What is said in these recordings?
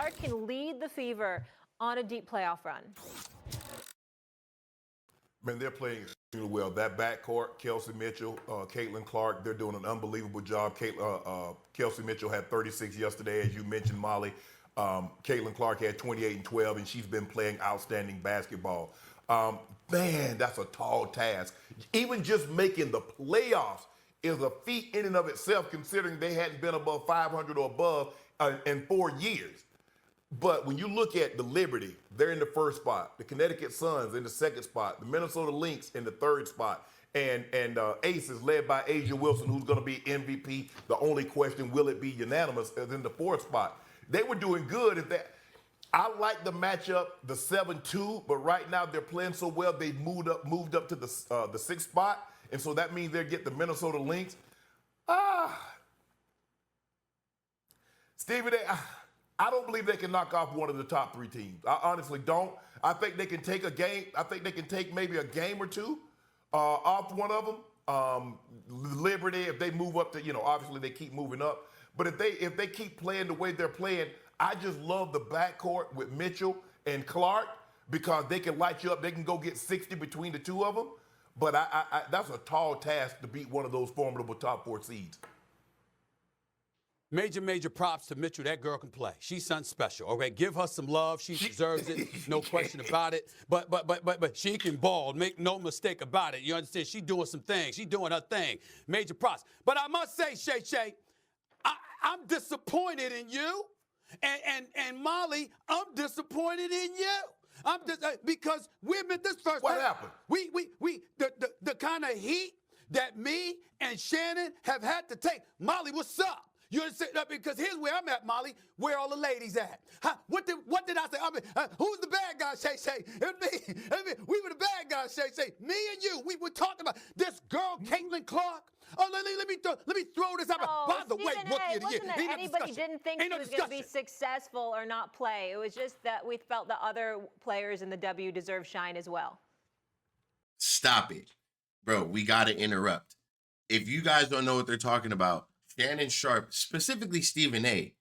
Clark can lead the Fever on a deep playoff run? Man, they're playing extremely well. That backcourt, Kelsey Mitchell, Caitlin Clark, they're doing an unbelievable job. Kelsey Mitchell had 36 yesterday, as you mentioned, Molly. Caitlin Clark had 28 and 12, and she's been playing outstanding basketball. Man, that's a tall task. Even just making the playoffs is a feat in and of itself, considering they hadn't been above 500 or above in 4 years. But when you look at the Liberty, they're in the first spot. The Connecticut Suns in the second spot. The Minnesota Lynx in the third spot. And Aces led by Asia Wilson, who's going to be MVP. The only question, will it be unanimous, is in the fourth spot. They were doing good at that. I like the matchup, the 7-2, but right now they're playing so well, they moved up to the sixth spot. And so that means they'll get the Minnesota Lynx. Stevie, I don't believe they can knock off one of the top 3 teams. I honestly don't. I think they can take a game. I think they can take maybe a game or two off one of them. Liberty, if they move up to, obviously they keep moving up. But if they keep playing the way they're playing, I just love the backcourt with Mitchell and Clark because they can light you up. They can go get 60 between the two of them. But that's a tall task to beat one of those formidable top 4 seeds. Major props to Mitchell. That girl can play. She's something special. Okay, give her some love. She deserves it. No question about it. But she can ball. Make no mistake about it. You understand? She's doing some things. She's doing her thing. Major props. But I must say, Shay, I'm disappointed in you. And Molly, I'm disappointed in you. I'm just because we've been this first. What happened? We the kind of heat that me and Shannon have had to take. Molly, what's up? You understand? Because here's where I'm at, Molly. Where all the ladies at? What did I say? I mean, who's the bad guy, Shay? It me. We were the bad guys, Shay. Me and you. We were talking about this girl, Caitlin Clark. Oh, let me throw this out. By the way, Rookie of the Year. Wasn't that anybody didn't think she was going to be successful or not play. It was just that we felt the other players in the W deserve shine as well. Stop it. Bro, we got to interrupt. If you guys don't know what they're talking about, Shannon Sharpe, specifically Stephen A.,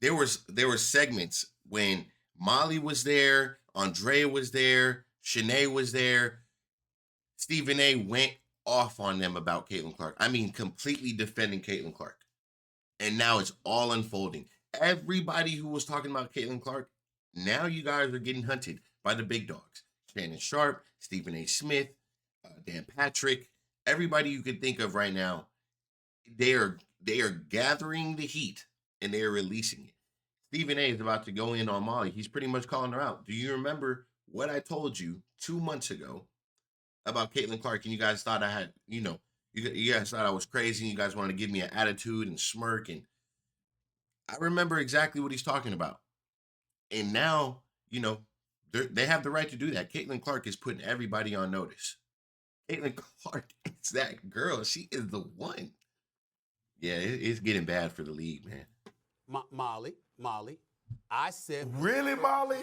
there were segments when Molly was there, Andrea was there, Shanae was there. Stephen A. went off on them about Caitlin Clark. I mean, completely defending Caitlin Clark. And now it's all unfolding. Everybody who was talking about Caitlin Clark, now you guys are getting hunted by the big dogs. Shannon Sharpe, Stephen A. Smith, Dan Patrick, everybody you could think of right now, they are gathering the heat and they are releasing it. Stephen A. is about to go in on Molly. He's pretty much calling her out. Do you remember what I told you 2 months ago about Caitlin Clark? And you guys thought I had, you guys thought I was crazy. And you guys wanted to give me an attitude and smirk. And I remember exactly what he's talking about. And now, they have the right to do that. Caitlin Clark is putting everybody on notice. Caitlin Clark is that girl. She is the one. Yeah, it's getting bad for the league, man. Molly, I said. Really, Molly?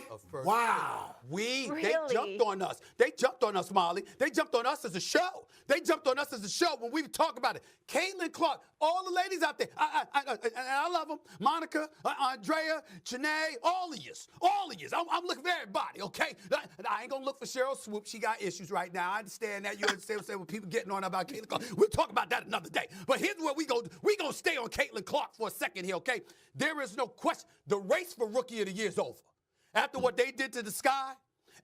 Wow. They jumped on us. They jumped on us, Molly. They jumped on us as a show. They jumped on us as a show when we were talking about it. Caitlin Clark, all the ladies out there, I love them. Monica, Andrea, Janae, all of yous. I'm looking for everybody, okay? I ain't gonna look for Cheryl Swoop. She got issues right now. I understand that. You understand what I'm saying? When people getting on about Caitlin Clark. We'll talk about that another day. But here's where we gonna stay on Caitlin Clark for a second here, okay? There is no question. The race for Rookie of the Year is over. After what they did to the Sky,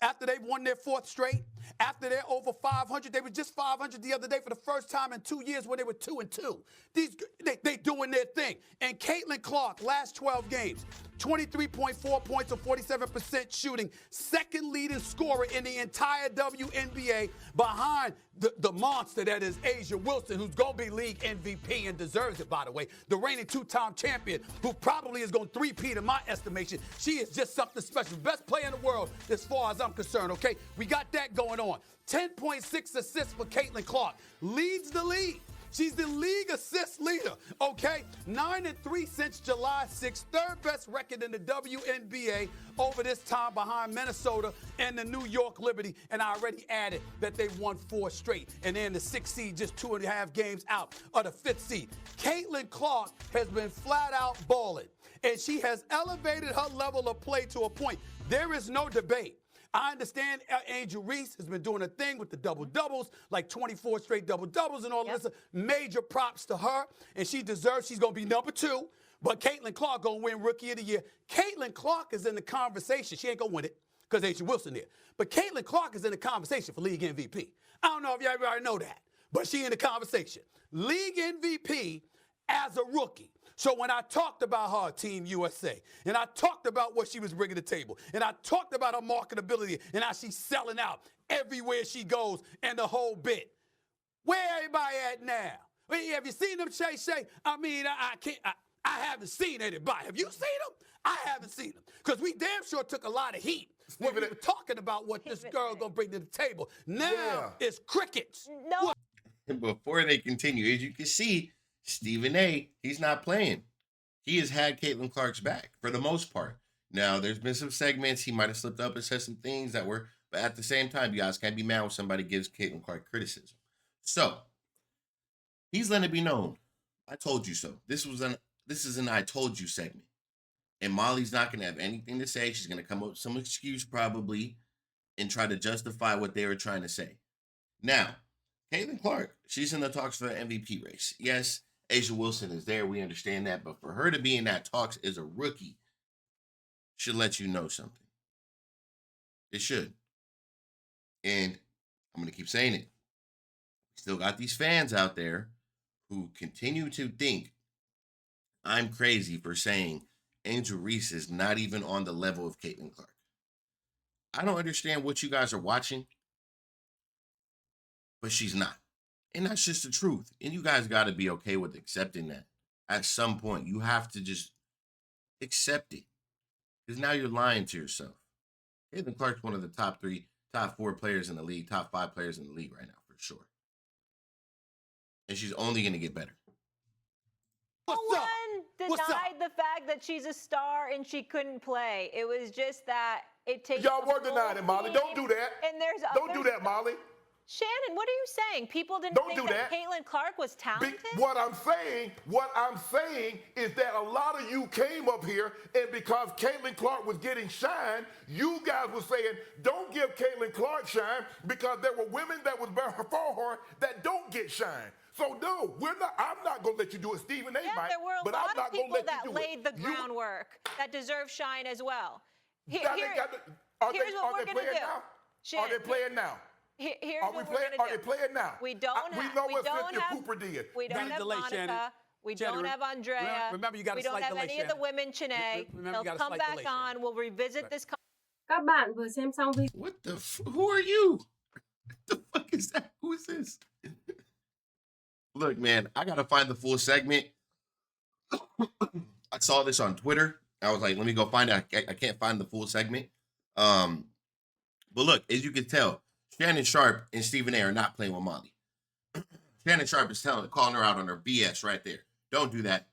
after they won their 4th straight, after they're over 500, they were just 500 the other day for the first time in 2 years when they were 2-2. They doing their thing. And Caitlin Clark, last 12 games, 23.4 points or 47% shooting, second leading scorer in the entire WNBA behind the monster that is Asia Wilson, who's going to be league MVP and deserves it, by the way. The reigning 2-time champion, who probably is going to three-peat in my estimation. She is just something special. Best player in the world as far as I'm concerned, okay? We got that going on. 10.6 assists for Caitlin Clark. Leads the league. She's the league assist leader, okay? 9-3 since July 6th, third best record in the WNBA over this time behind Minnesota and the New York Liberty. And I already added that they won 4 straight. And they're in the 6th seed, just 2.5 games out of the 5th seed. Caitlin Clark has been flat out balling. and she has elevated her level of play to a point. There is no debate. I understand Angel Reese has been doing a thing with the double-doubles, like 24 straight double-doubles and all of this. Major props to her, and she deserves, she's going to be number 2. But Caitlin Clark going to win Rookie of the Year. Caitlin Clark is in the conversation. She ain't going to win it because A'ja Wilson there. But Caitlin Clark is in the conversation for League MVP. I don't know if y'all already know that, but she in the conversation. League MVP as a rookie. So when I talked about her, Team USA, and I talked about what she was bringing to the table, and I talked about her marketability and how she's selling out everywhere she goes and the whole bit, where everybody at now? Have you seen them, Shay? I mean, I haven't seen anybody. Have you seen them? I haven't seen them. Because we damn sure took a lot of heat when we were talking about what this girl going to bring to the table. Now it's crickets. No. Before they continue, as you can see, Stephen A., he's not playing. He has had Caitlin Clark's back for the most part. Now, there's been some segments. He might have slipped up and said some things that were, but at the same time, you guys can't be mad when somebody gives Caitlin Clark criticism. So, he's letting it be known. I told you so. This is an I told you segment. And Molly's not going to have anything to say. She's going to come up with some excuse probably and try to justify what they were trying to say. Now, Caitlin Clark, she's in the talks for the MVP race. Yes, A'ja Wilson is there. We understand that. But for her to be in that talks as a rookie should let you know something. It should. And I'm going to keep saying it. Still got these fans out there who continue to think I'm crazy for saying Angel Reese is not even on the level of Caitlin Clark. I don't understand what you guys are watching, but she's not. And that's just the truth. And you guys got to be okay with accepting that. At some point, you have to just accept it. Because now you're lying to yourself. Caitlin Clark's one of the top 4 players in the league, top 5 players in the league right now, for sure. And she's only going to get better. No one denied the fact that she's a star and she couldn't play. It was just that it takes. Y'all were denying it, Molly. Don't do that. And don't do that, Molly. Shannon, what are you saying? People didn't think that Caitlin Clark was talented? What I'm saying is that a lot of you came up here, and because Caitlin Clark was getting shine, you guys were saying, don't give Caitlin Clark shine because there were women that was before her that don't get shine. So no, I'm not gonna let you do it. Stephen A. might, there were a but lot I'm not of people gonna let that you do it. laid the groundwork that deserve shine as well. Here's what we're gonna do. Are they playing now? Here's Are what we're gonna do. Are they playing now? We don't have. We know what Cynthia Cooper did. We don't have delay, Monica. Shannon. We don't have Andrea. Remember, you got we a don't slight have delay, any of the women, Chanae. They'll come back on. We'll revisit this. Các bạn vừa xem xong video. What the who are you? What the fuck is that? Who is this? Look, man, I gotta find the full segment. I saw this on Twitter. I was like, let me go find it. I can't find the full segment. But look, as you can tell, Shannon Sharpe and Stephen A. are not playing with Molly. Shannon Sharpe is calling her out on her BS right there. Don't do that.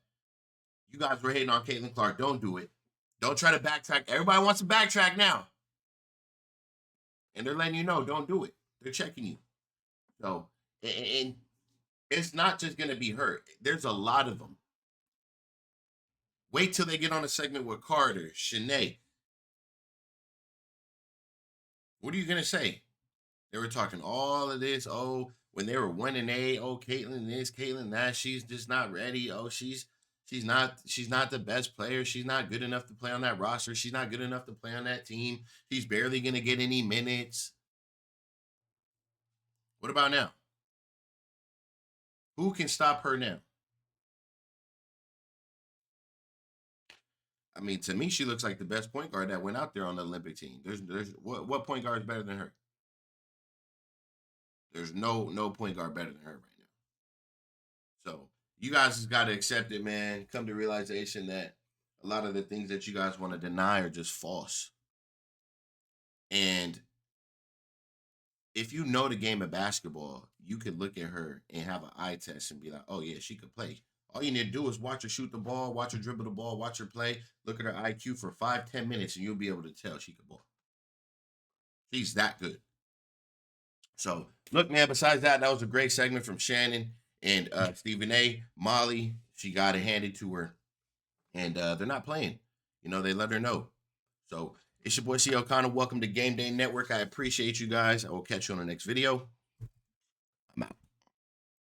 You guys were hating on Caitlin Clark. Don't do it. Don't try to backtrack. Everybody wants to backtrack now. And they're letting you know, don't do it. They're checking you. So, and it's not just going to be her. There's a lot of them. Wait till they get on a segment with Carter, Shanae. What are you going to say? They were talking all of this. Oh, when they were 1-8. Oh, Caitlin this, Caitlin that. She's just not ready. Oh, she's not the best player. She's not good enough to play on that roster. She's not good enough to play on that team. She's barely going to get any minutes. What about now? Who can stop her now? I mean, to me, she looks like the best point guard that went out there on the Olympic team. There's what point guard is better than her? There's no point guard better than her right now. So you guys just got to accept it, man. Come to realization that a lot of the things that you guys want to deny are just false. And if you know the game of basketball, you could look at her and have an eye test and be like, oh, yeah, she could play. All you need to do is watch her shoot the ball, watch her dribble the ball, watch her play, look at her IQ for 5-10 minutes, and you'll be able to tell she could ball. She's that good. So, look, man, besides that was a great segment from Shannon and Stephen A. Molly, she got it handed to her. and they're not playing. You know, they let her know. So it's your boy C. O'Connor. Welcome to Game Day Network. I appreciate you guys. I will catch you on the next video.